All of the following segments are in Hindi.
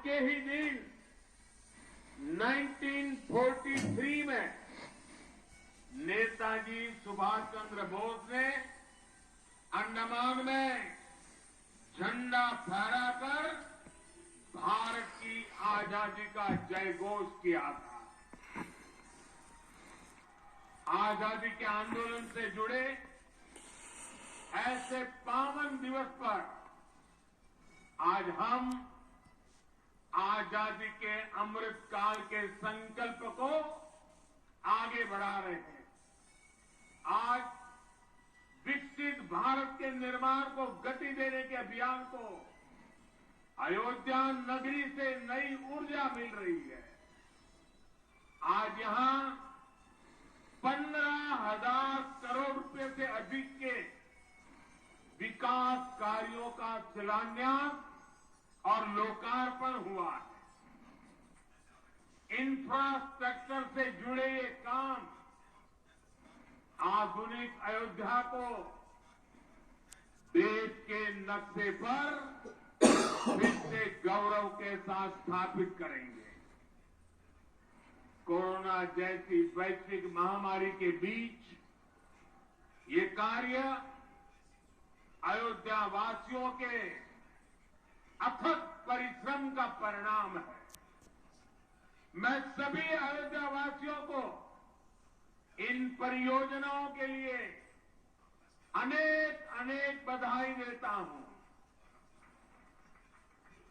के ही दिन 1943 में नेताजी सुभाष चंद्र बोस ने अंडमान में झंडा फहराकर भारत की आजादी का जयघोष किया था। आजादी के आंदोलन से जुड़े ऐसे पावन दिवस पर आज हम आजादी के अमृत काल के संकल्प को आगे बढ़ा रहे हैं। आज विकसित भारत के निर्माण को गति देने के अभियान को अयोध्या नगरी से नई ऊर्जा मिल रही है। आज यहां 15,000 करोड़ रुपए से अधिक के विकास कार्यों का शिलान्यास और लोकार्पण हुआ है। इंफ्रास्ट्रक्चर से जुड़े ये काम आधुनिक अयोध्या को देश के नक्शे पर फिर से गौरव के साथ स्थापित करेंगे। कोरोना जैसी वैश्विक महामारी के बीच ये कार्य अयोध्या वासियों के अथक परिश्रम का परिणाम है। मैं सभी अयोध्या वासियों को इन परियोजनाओं के लिए अनेक अनेक बधाई देता हूं।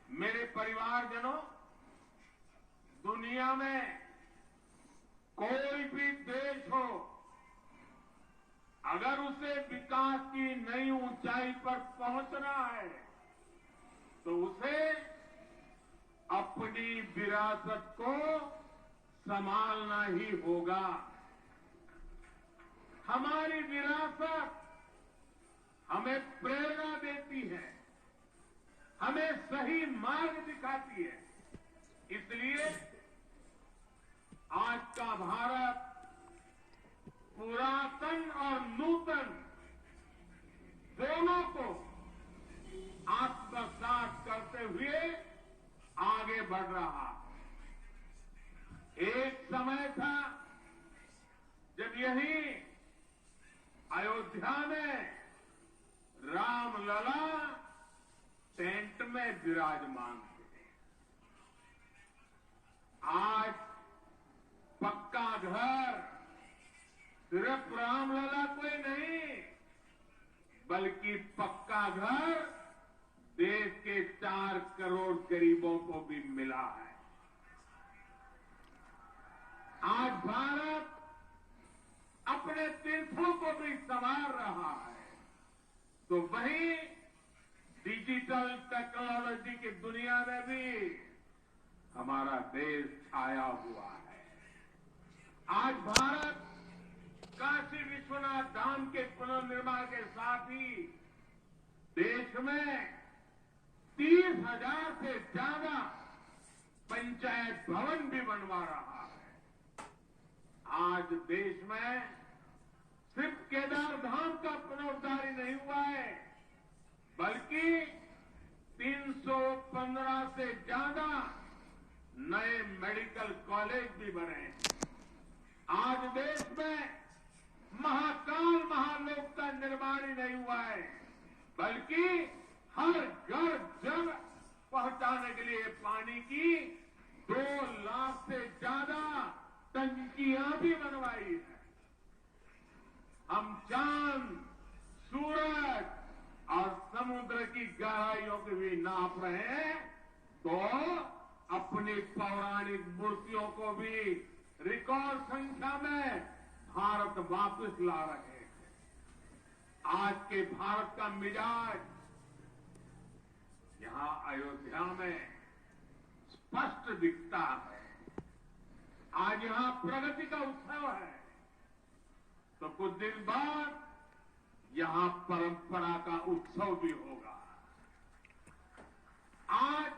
मेरे परिवारजनों, दुनिया में कोई भी देश हो, अगर उसे विकास की नई ऊंचाई पर पहुंचना है तो उसे अपनी विरासत को संभालना ही होगा। हमारी विरासत हमें प्रेरणा देती है, हमें सही मार्ग दिखाती है। इसलिए आज का भारत पुरातन और नूतन दोनों को आत्मसात करते हुए आगे बढ़ रहा। एक समय था जब यही अयोध्या में रामलला टेंट में विराजमान थे। आज पक्का घर सिर्फ रामलला कोई नहीं, बल्कि पक्का घर देश के 4 करोड़ गरीबों को भी मिला है। आज भारत अपने तीर्थों को भी संवार रहा है, तो वहीं डिजिटल टेक्नोलॉजी की दुनिया में भी हमारा देश छाया हुआ है। आज भारत काशी विश्वनाथ धाम के पुनर्निर्माण के साथ ही देश में 30,000 से ज्यादा पंचायत भवन भी बनवा रहा है। आज देश में सिर्फ केदार धाम का पुनरुद्धार ही नहीं हुआ है, बल्कि 315 से ज्यादा नए मेडिकल कॉलेज भी बने हैं। आज देश में महाकाल महालोक का निर्माण ही नहीं हुआ है, बल्कि हर घर जल पहुंचाने के लिए पानी की 2 लाख से ज्यादा टंकियां भी बनवाई है। हम चांद, सूरज और समुद्र की गहराइयों को भी नाप रहे हैं, तो अपनी पौराणिक मूर्तियों को भी रिकॉर्ड संख्या में भारत वापस ला रहे हैं। आज के भारत का मिजाज यहां अयोध्या में स्पष्ट दिखता है। आज यहां प्रगति का उत्सव है, तो कुछ दिन बाद यहां परंपरा का उत्सव भी होगा। आज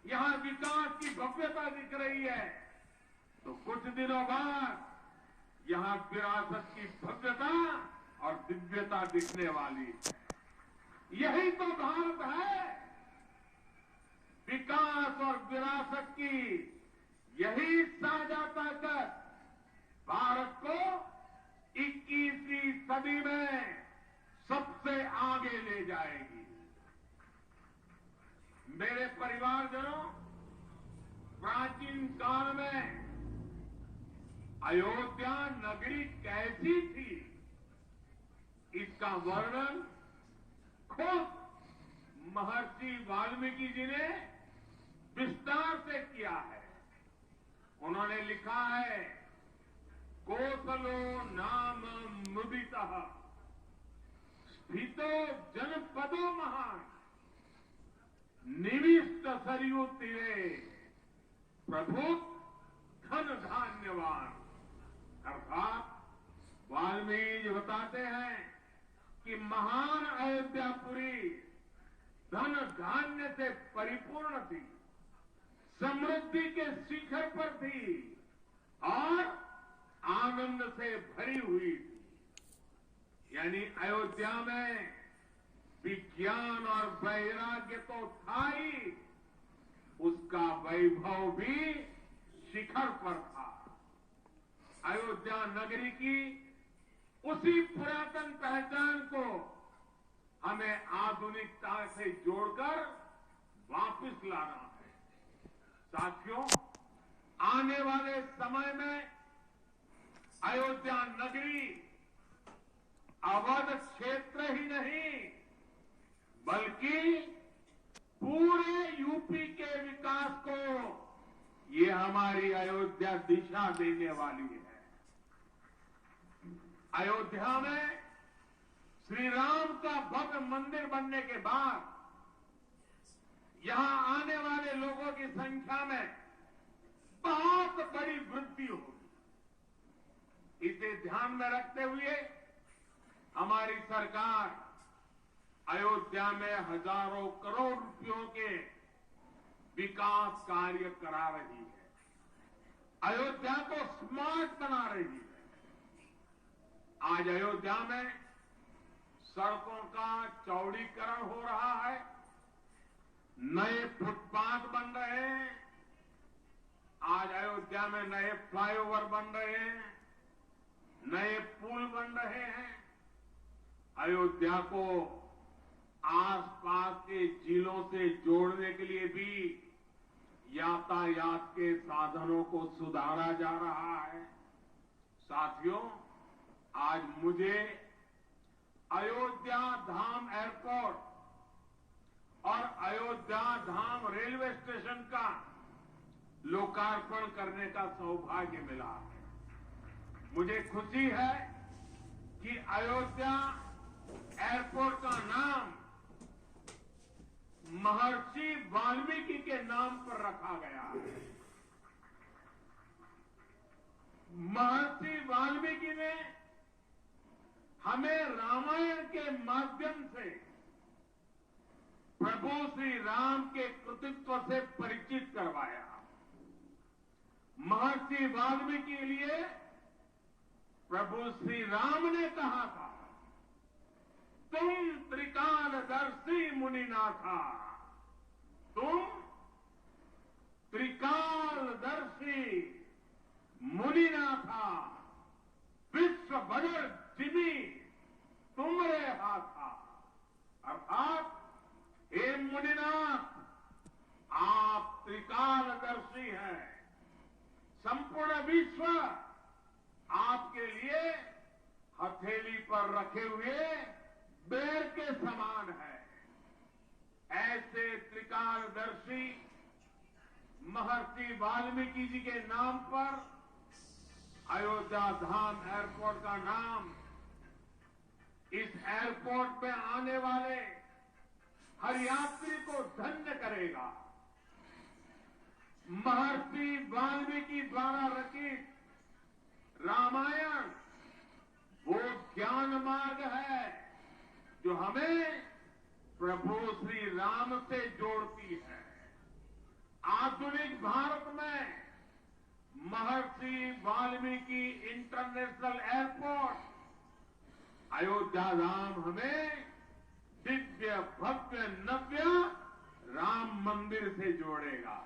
यहां विकास की भव्यता दिख रही है, तो कुछ दिनों बाद यहां विरासत की भव्यता और दिव्यता दिखने वाली है। यही तो भारत है। विकास इतिहास और विरासत की यही साझा ताकत भारत को 21वीं सदी में सबसे आगे ले जाएगी। मेरे परिवारजनों, प्राचीन काल में अयोध्या नगरी कैसी थी, इसका वर्णन खुद महर्षि वाल्मीकि जी ने विस्तार से किया है। उन्होंने लिखा है, कोसलो नाम मुदितः स्थितो जनपदो महान निविष्ट सरयू तीरे प्रभु धन धान्यवान। अर्थात वाल्मीकि जी बताते हैं कि महान अयोध्यापुरी धन धान्य से परिपूर्ण थी, समृद्धि के शिखर पर थी और आनंद से भरी हुई थी। यानी अयोध्या में विज्ञान और वैराग्य तो था ही, उसका वैभव भी शिखर पर था। अयोध्या नगरी की उसी पुरातन पहचान को हमें आधुनिकता से जोड़कर वापस लाना है। साथियों, आने वाले समय में अयोध्या नगरी अवध क्षेत्र ही नहीं बल्कि पूरे यूपी के विकास को ये हमारी अयोध्या दिशा देने वाली है। अयोध्या में श्री राम का भव्य मंदिर बनने के बाद यहां आने वाले लोगों की संख्या में बहुत बड़ी वृद्धि होगी। इसे ध्यान में रखते हुए हमारी सरकार अयोध्या में हजारों करोड़ रुपयों के विकास कार्य करा रही है। अयोध्या को स्मार्ट बना रही है। आज अयोध्या में सड़कों का चौड़ीकरण हो रहा है, नए फुटपाथ बन रहे हैं, आज अयोध्या में नए फ्लाईओवर बन रहे हैं, नए पुल बन रहे हैं। अयोध्या को आसपास के जिलों से जोड़ने के लिए भी यातायात के साधनों को सुधारा जा रहा है। साथियों, आज मुझे अयोध्या धाम एयरपोर्ट और अयोध्या धाम रेलवे स्टेशन का लोकार्पण करने का सौभाग्य मिला है। मुझे खुशी है कि अयोध्या एयरपोर्ट का नाम महर्षि वाल्मीकि के नाम पर रखा गया है। महर्षि वाल्मीकि ने हमें रामायण के माध्यम से प्रभु श्री राम के कृतित्व से परिचित करवाया। महर्षि वाल्मीकि के लिए प्रभु श्री राम ने कहा था, तुम त्रिकालदर्शी मुनिनाथा, तुम त्रिकालदर्शी मुनिनाथा, विश्व बदर जिमी तुमरे हाथा। अर्थात हे मुनिनाथ, आप त्रिकालदर्शी हैं, संपूर्ण विश्व आपके लिए हथेली पर रखे हुए बेर के समान है। ऐसे त्रिकालदर्शी महर्षि वाल्मीकि जी के नाम पर अयोध्या धाम एयरपोर्ट का नाम इस एयरपोर्ट पे आने वाले हर यात्री को धन्य करेगा। महर्षि वाल्मीकि द्वारा रचित रामायण वो ज्ञान मार्ग है जो हमें प्रभु श्री राम से जोड़ती है। आधुनिक भारत में महर्षि वाल्मीकि इंटरनेशनल एयरपोर्ट अयोध्या धाम हमें दिव्य भव्य नव्य राम मंदिर से जोड़ेगा।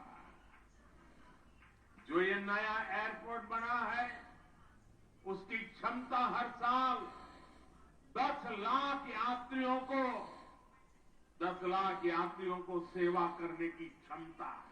जो ये नया एयरपोर्ट बना है, उसकी क्षमता हर साल 10 लाख यात्रियों को सेवा करने की क्षमता है।